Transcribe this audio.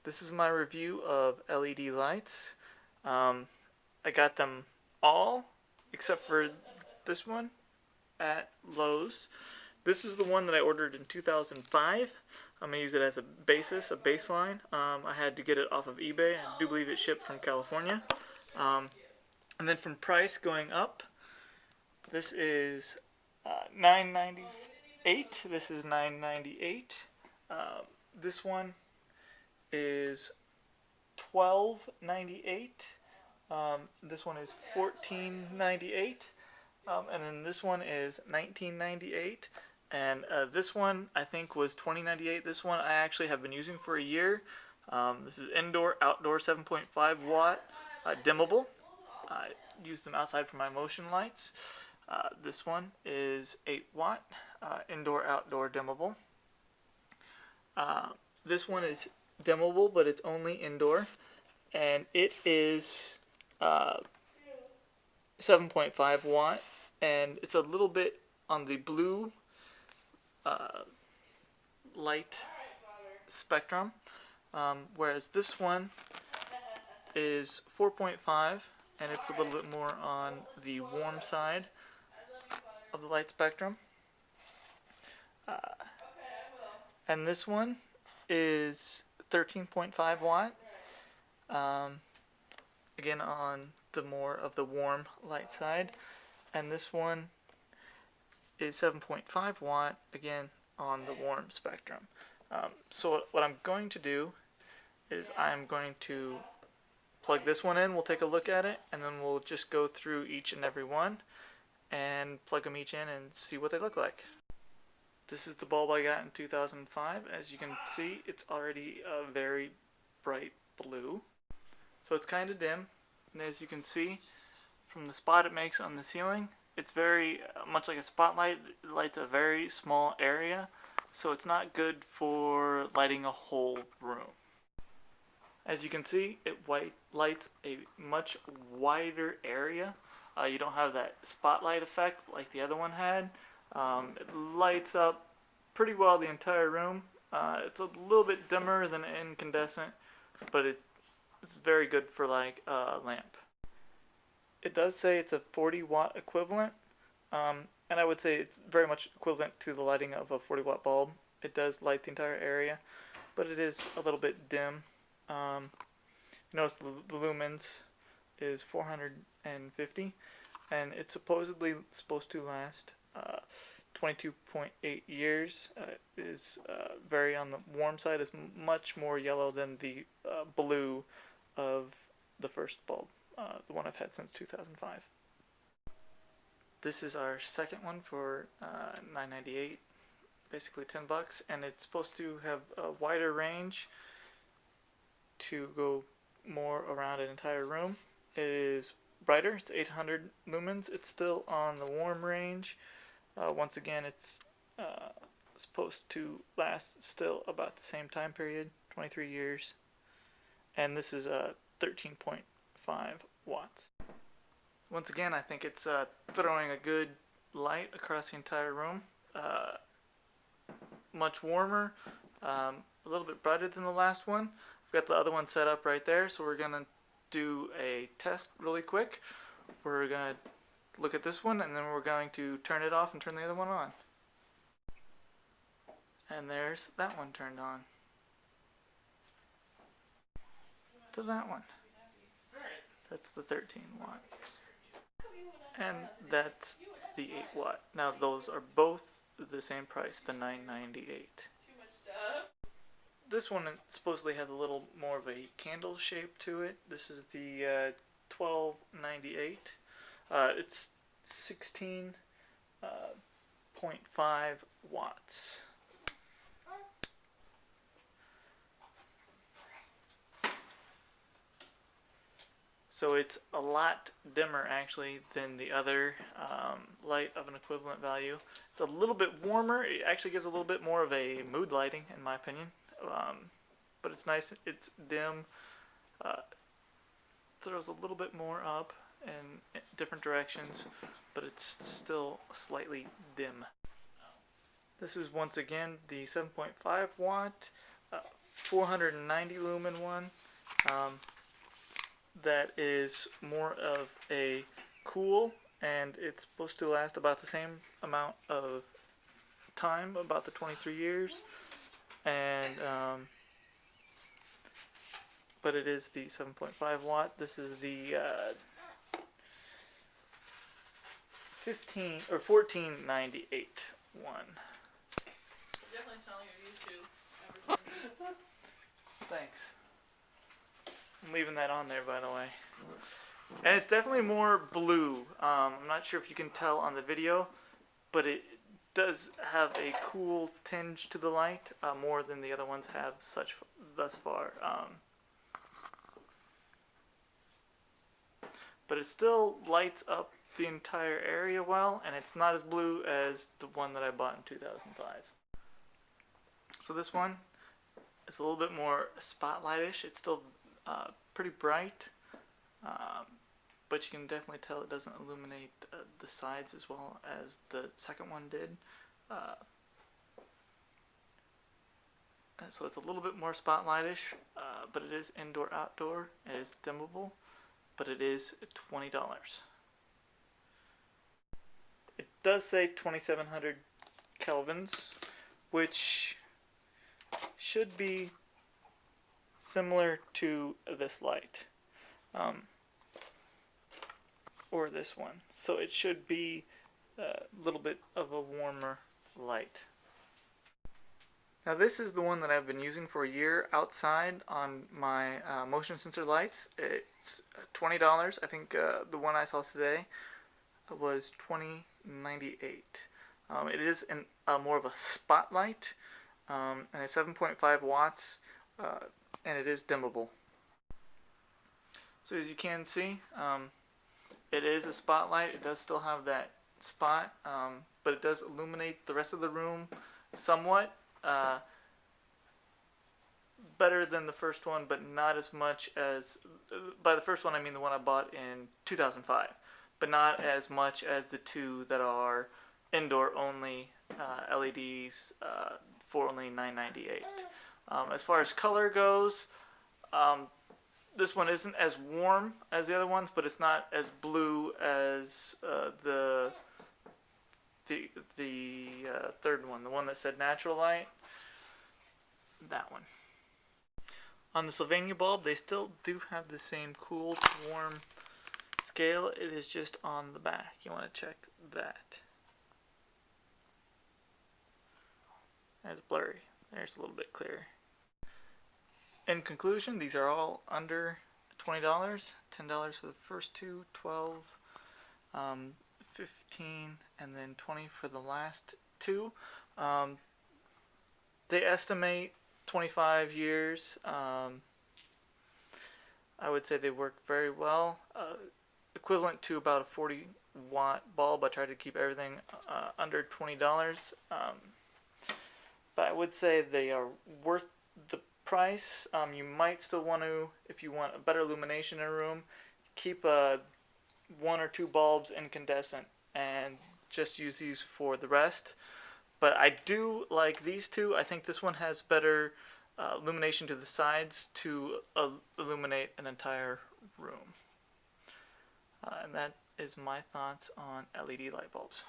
This is my review of LED lights. I got them all except for this one at Lowe's. This is the one that I ordered in 2005. I'm going to use it as a baseline. I had to get it off of eBay. I do believe it shipped from California. And then from price going up, this is $9.98. This is $9.98. This one is $12.98. This one is $14.98. And then this one is $19.98. And this one I think was $20.98. This one I actually have been using for a year. This is indoor, outdoor, 7.5 watt, dimmable. I use them outside for my motion lights. This one is 8 watt, indoor, outdoor, dimmable. This one is dimmable, but it's only indoor, and it is 7.5 watt, and it's a little bit on the blue light spectrum, whereas this one is 4.5, and it's a little bit more on the warm side of the light spectrum. And this one is 13.5 watt, again on the more of the warm light side, and this one is 7.5 watt, again on the warm spectrum. So what I'm going to do is I'm going to plug this one in, we'll take a look at it, and then we'll just go through each and every one and plug them each in and see what they look like. This is the bulb I got in 2005. As you can see, it's already a very bright blue. So it's kind of dim, and as you can see from the spot it makes on the ceiling, it's very much like a spotlight. It lights a very small area, so it's not good for lighting a whole room. As you can see, it lights a much wider area. You don't have that spotlight effect like the other one had. It lights up pretty well the entire room. It's a little bit dimmer than incandescent, but it's very good for like a lamp. It does say it's a 40 watt equivalent, and I would say it's very much equivalent to the lighting of a 40 watt bulb. It does light the entire area, but it is a little bit dim. Notice the lumens is 450, and it's supposedly supposed to last 22.8 years. Is very on the warm side, is much more yellow than the blue of the first bulb, the one I've had since 2005. This is our second one for $9.98, basically $10, and it's supposed to have a wider range to go more around an entire room. It is brighter, it's 800 lumens. It's still on the warm range. Once again, it's supposed to last still about the same time period, 23 years. And this is 13.5 watts. Once again, I think it's throwing a good light across the entire room. Much warmer, a little bit brighter than the last one. We've got the other one set up right there, so we're going to do a test really quick. We're going to look at this one, and then we're going to turn it off and turn the other one on. And there's that one turned on. To that one. That's the 13 watt. And that's the 8 watt. Now those are both the same price, the $9.98. This one supposedly has a little more of a candle shape to it. This is the $12.98. It's 16.5 watts. So it's a lot dimmer actually than the other light of an equivalent value. It's a little bit warmer. It actually gives a little bit more of a mood lighting in my opinion. But it's nice, it's dim, throws a little bit more up in different directions, but it's still slightly dim. This is once again the 7.5 watt, 490 lumen one that is more of a cool, and it's supposed to last about the same amount of time, about the 23 years, and but it is the 7.5 watt. This is the 15 or 1498 one. Definitely selling your YouTube advertising. Thanks. I'm leaving that on there, by the way. And it's definitely more blue. I'm not sure if you can tell on the video, but it does have a cool tinge to the light, more than the other ones have thus far. But it still lights up the entire area well, and it's not as blue as the one that I bought in 2005. So this one is a little bit more spotlightish. It's still pretty bright, but you can definitely tell it doesn't illuminate the sides as well as the second one did. And so it's a little bit more spotlightish, but it is indoor-outdoor. It is dimmable, but it is $20. It does say 2700 kelvins, which should be similar to this light, or this one. So it should be a little bit of a warmer light. Now this is the one that I've been using for a year outside on my motion sensor lights. It's $20. I think the one I saw today was $20.98. It is more of a spotlight, and it's 7.5 watts, and it is dimmable. So as you can see, it is a spotlight. It does still have that spot, but it does illuminate the rest of the room somewhat. Better than the first one, but not as much as, by the first one I mean the one I bought in 2005, but not as much as the two that are indoor only LEDs for only $9.98. As far as color goes, this one isn't as warm as the other ones, but it's not as blue as the third one, the one that said natural light. That one. On the Sylvania bulb, they still do have the same cool to warm scale. It is just on the back. You want to check that. It's blurry. There's a little bit clearer. In conclusion, these are all under $20. $10 for the first two, 12, 15, and then 20 for the last two. They estimate 25 years. I would say they work very well. Equivalent to about a 40 watt bulb. I tried to keep everything under $20. But I would say they are worth the price. You might still want to, if you want a better illumination in a room, keep one or two bulbs incandescent and just use these for the rest. But I do like these two. I think this one has better illumination to the sides to illuminate an entire room. And that is my thoughts on LED light bulbs.